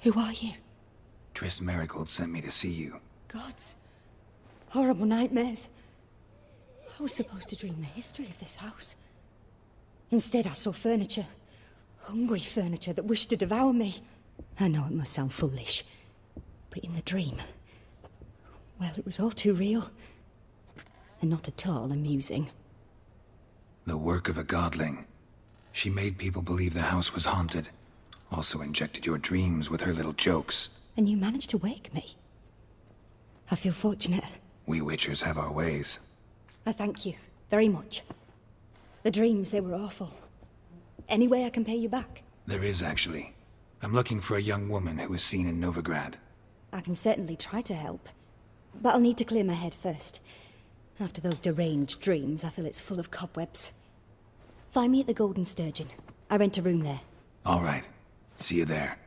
Who are you? Triss Marigold sent me to see you. Gods. Horrible nightmares. I was supposed to dream the history of this house. Instead, I saw furniture. Hungry furniture that wished to devour me. I know it must sound foolish, but in the dream, well, it was all too real. And not at all amusing. The work of a godling. She made people believe the house was haunted. Also injected your dreams with her little jokes. And you managed to wake me. I feel fortunate. We Witchers have our ways. I thank you very much. The dreams, they were awful. Any way I can pay you back? There is, actually. I'm looking for a young woman who was seen in Novigrad. I can certainly try to help. But I'll need to clear my head first. After those deranged dreams, I feel it's full of cobwebs. Find me at the Golden Sturgeon. I rent a room there. All right. See you there.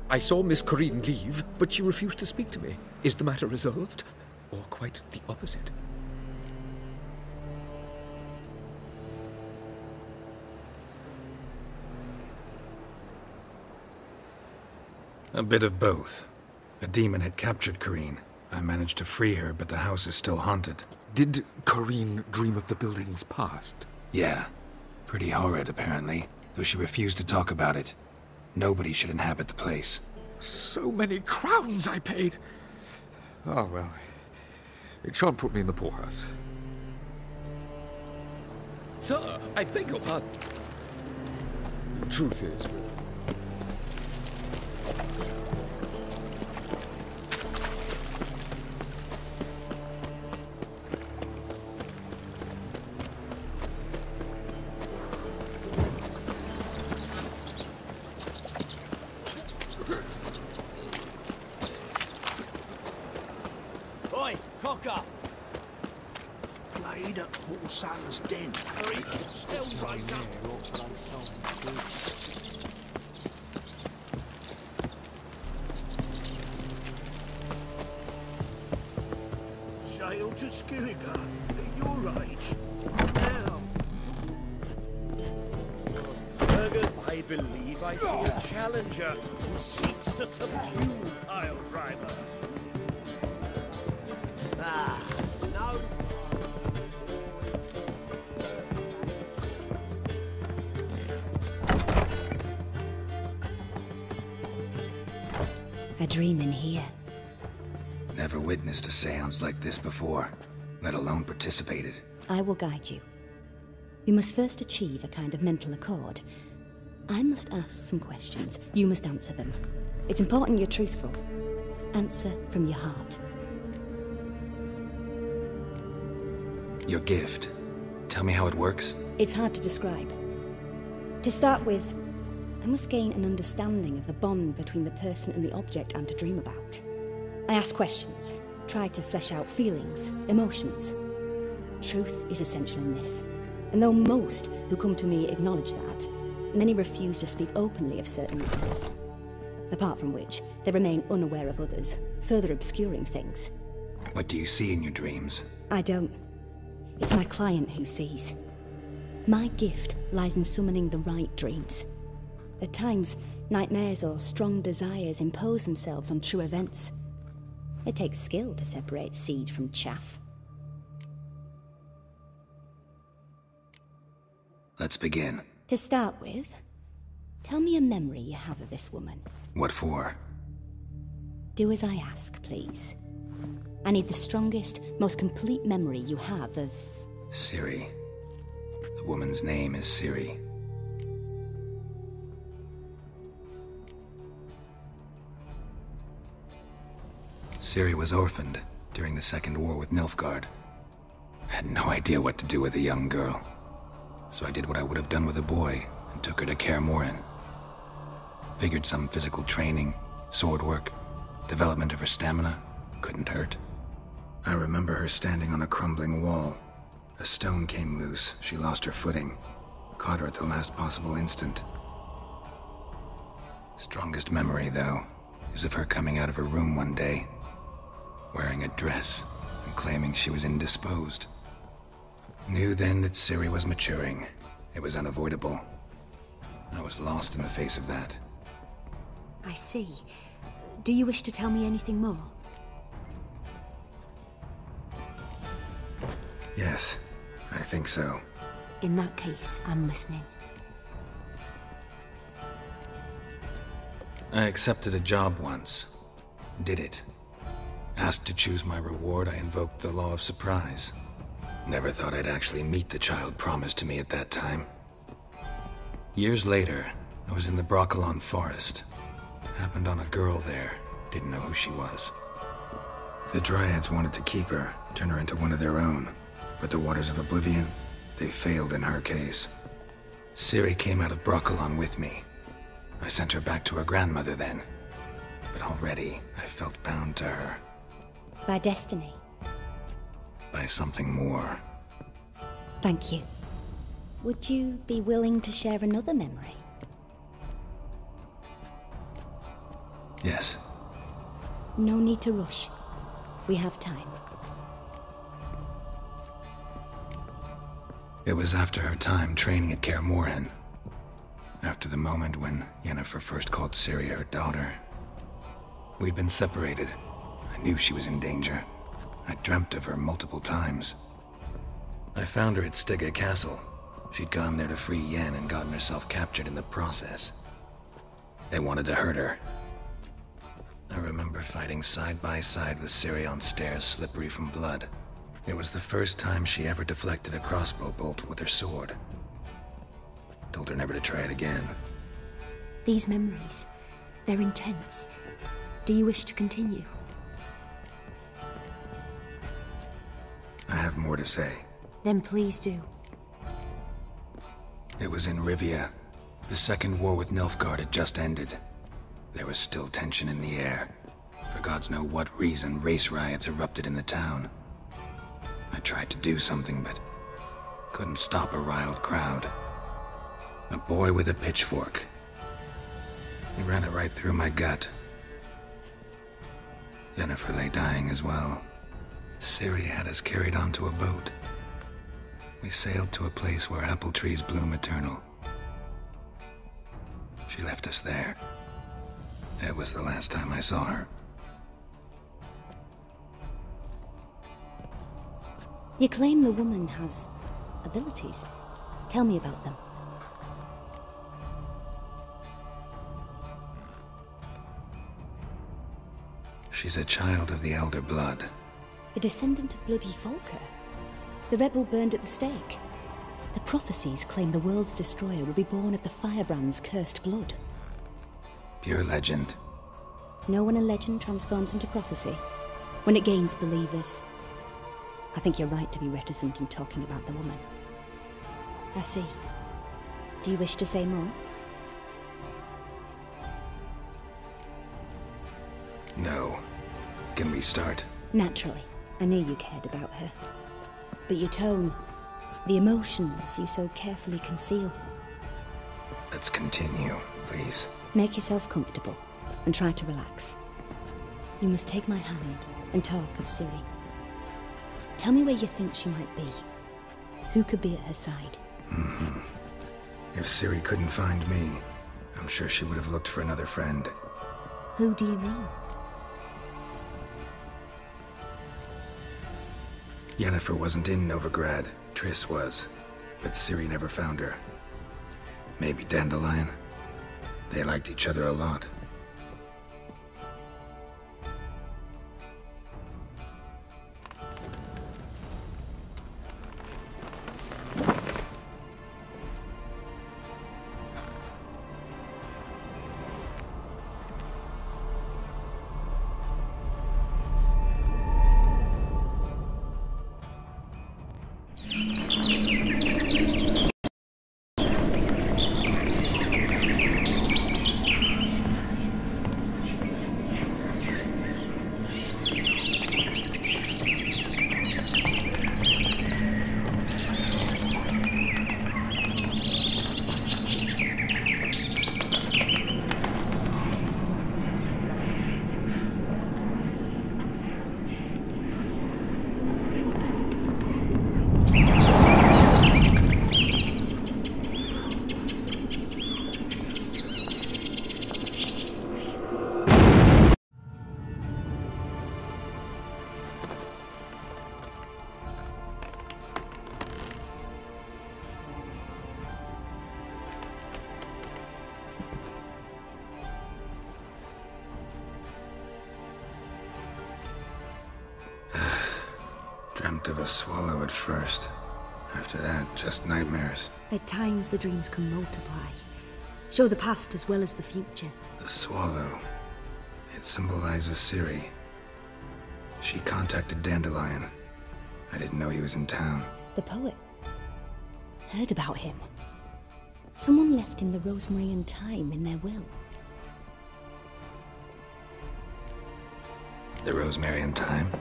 I saw Miss Corinne leave, but she refused to speak to me. Is the matter resolved? Or quite the opposite? A bit of both. A demon had captured Corinne. I managed to free her, but the house is still haunted. Did Corinne dream of the building's past? Yeah. Pretty horrid, apparently, though she refused to talk about it. Nobody should inhabit the place. So many crowns I paid! Ah, well. It shan't put me in the poorhouse. Sir, I beg your pardon. The truth is... Son's den. Sail to Skilliga. You're right. Now. I believe I see a challenger who seeks to subdue Pile Driver. Ah, no. A dream in here. Never witnessed a seance like this before, let alone participated. I will guide you. You must first achieve a kind of mental accord. I must ask some questions. You must answer them. It's important you're truthful. Answer from your heart. Your gift. Tell me how it works. It's hard to describe. To start with, I must gain an understanding of the bond between the person and the object I'm to dream about. I ask questions, try to flesh out feelings, emotions. Truth is essential in this, and though most who come to me acknowledge that, many refuse to speak openly of certain matters. Apart from which, they remain unaware of others, further obscuring things. What do you see in your dreams? I don't. It's my client who sees. My gift lies in summoning the right dreams. At times, nightmares or strong desires impose themselves on true events. It takes skill to separate seed from chaff. Let's begin. To start with, tell me a memory you have of this woman. What for? Do as I ask, please. I need the strongest, most complete memory you have of... Ciri. The woman's name is Ciri. Ciri was orphaned during the Second War with Nilfgaard. I had no idea what to do with a young girl. So I did what I would have done with a boy and took her to Kaer Morhen. Figured some physical training, sword work, development of her stamina couldn't hurt. I remember her standing on a crumbling wall. A stone came loose, she lost her footing. Caught her at the last possible instant. Strongest memory, though, is of her coming out of her room one day, wearing a dress and claiming she was indisposed. Knew then that Ciri was maturing. It was unavoidable. I was lost in the face of that. I see. Do you wish to tell me anything more? Yes, I think so. In that case, I'm listening. I accepted a job once. Did it. Asked to choose my reward, I invoked the law of surprise. Never thought I'd actually meet the child promised to me at that time. Years later, I was in the Broccolon forest. Happened on a girl there. Didn't know who she was. The Dryads wanted to keep her, turn her into one of their own. But the Waters of Oblivion, they failed in her case. Ciri came out of Broccolon with me. I sent her back to her grandmother then. But already, I felt bound to her. By destiny? By something more. Thank you. Would you be willing to share another memory? Yes. No need to rush. We have time. It was after her time training at Kaer Morhen. After the moment when Yennefer first called Ciri her daughter. We'd been separated. I knew she was in danger. I dreamt of her multiple times. I found her at Stygga Castle. She'd gone there to free Yen and gotten herself captured in the process. They wanted to hurt her. I remember fighting side by side with Ciri on stairs slippery from blood. It was the first time she ever deflected a crossbow bolt with her sword. Told her never to try it again. These memories, they're intense. Do you wish to continue? I have more to say. Then please do. It was in Rivia. The second war with Nilfgaard had just ended. There was still tension in the air. For gods know what reason, race riots erupted in the town. I tried to do something, but couldn't stop a riled crowd. A boy with a pitchfork. He ran it right through my gut. Yennefer lay dying as well. Ciri had us carried onto a boat. We sailed to a place where apple trees bloom eternal. She left us there. That was the last time I saw her. You claim the woman has abilities. Tell me about them. She's a child of the Elder Blood. A descendant of bloody Volker. The rebel burned at the stake. The prophecies claim the world's destroyer will be born of the firebrand's cursed blood. Pure legend. Know when a legend transforms into prophecy? When it gains believers. I think you're right to be reticent in talking about the woman. I see. Do you wish to say more? No. Can we start? Naturally. I knew you cared about her. But your tone, the emotions you so carefully conceal. Let's continue, please. Make yourself comfortable and try to relax. You must take my hand and talk of Ciri. Tell me where you think she might be. Who could be at her side? If Ciri couldn't find me, I'm sure she would have looked for another friend. Who do you mean? Yennefer wasn't in Novigrad. Triss was. But Ciri never found her. Maybe Dandelion. They liked each other a lot. Dreamt of a swallow at first. After that, just nightmares. At times, the dreams can multiply. Show the past as well as the future. The swallow. It symbolizes Ciri. She contacted Dandelion. I didn't know he was in town. The poet. Heard about him. Someone left him the rosemary and thyme in their will. The rosemary and thyme?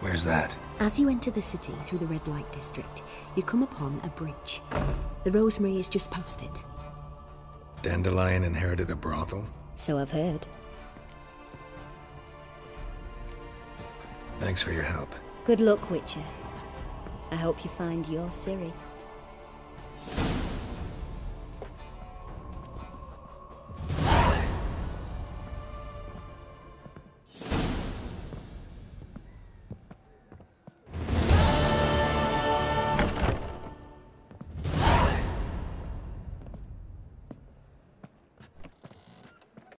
Where's that? As you enter the city through the red light district, you come upon a bridge. The rosemary is just past it. Dandelion inherited a brothel? So I've heard. Thanks for your help. Good luck, Witcher. I hope you find your Ciri.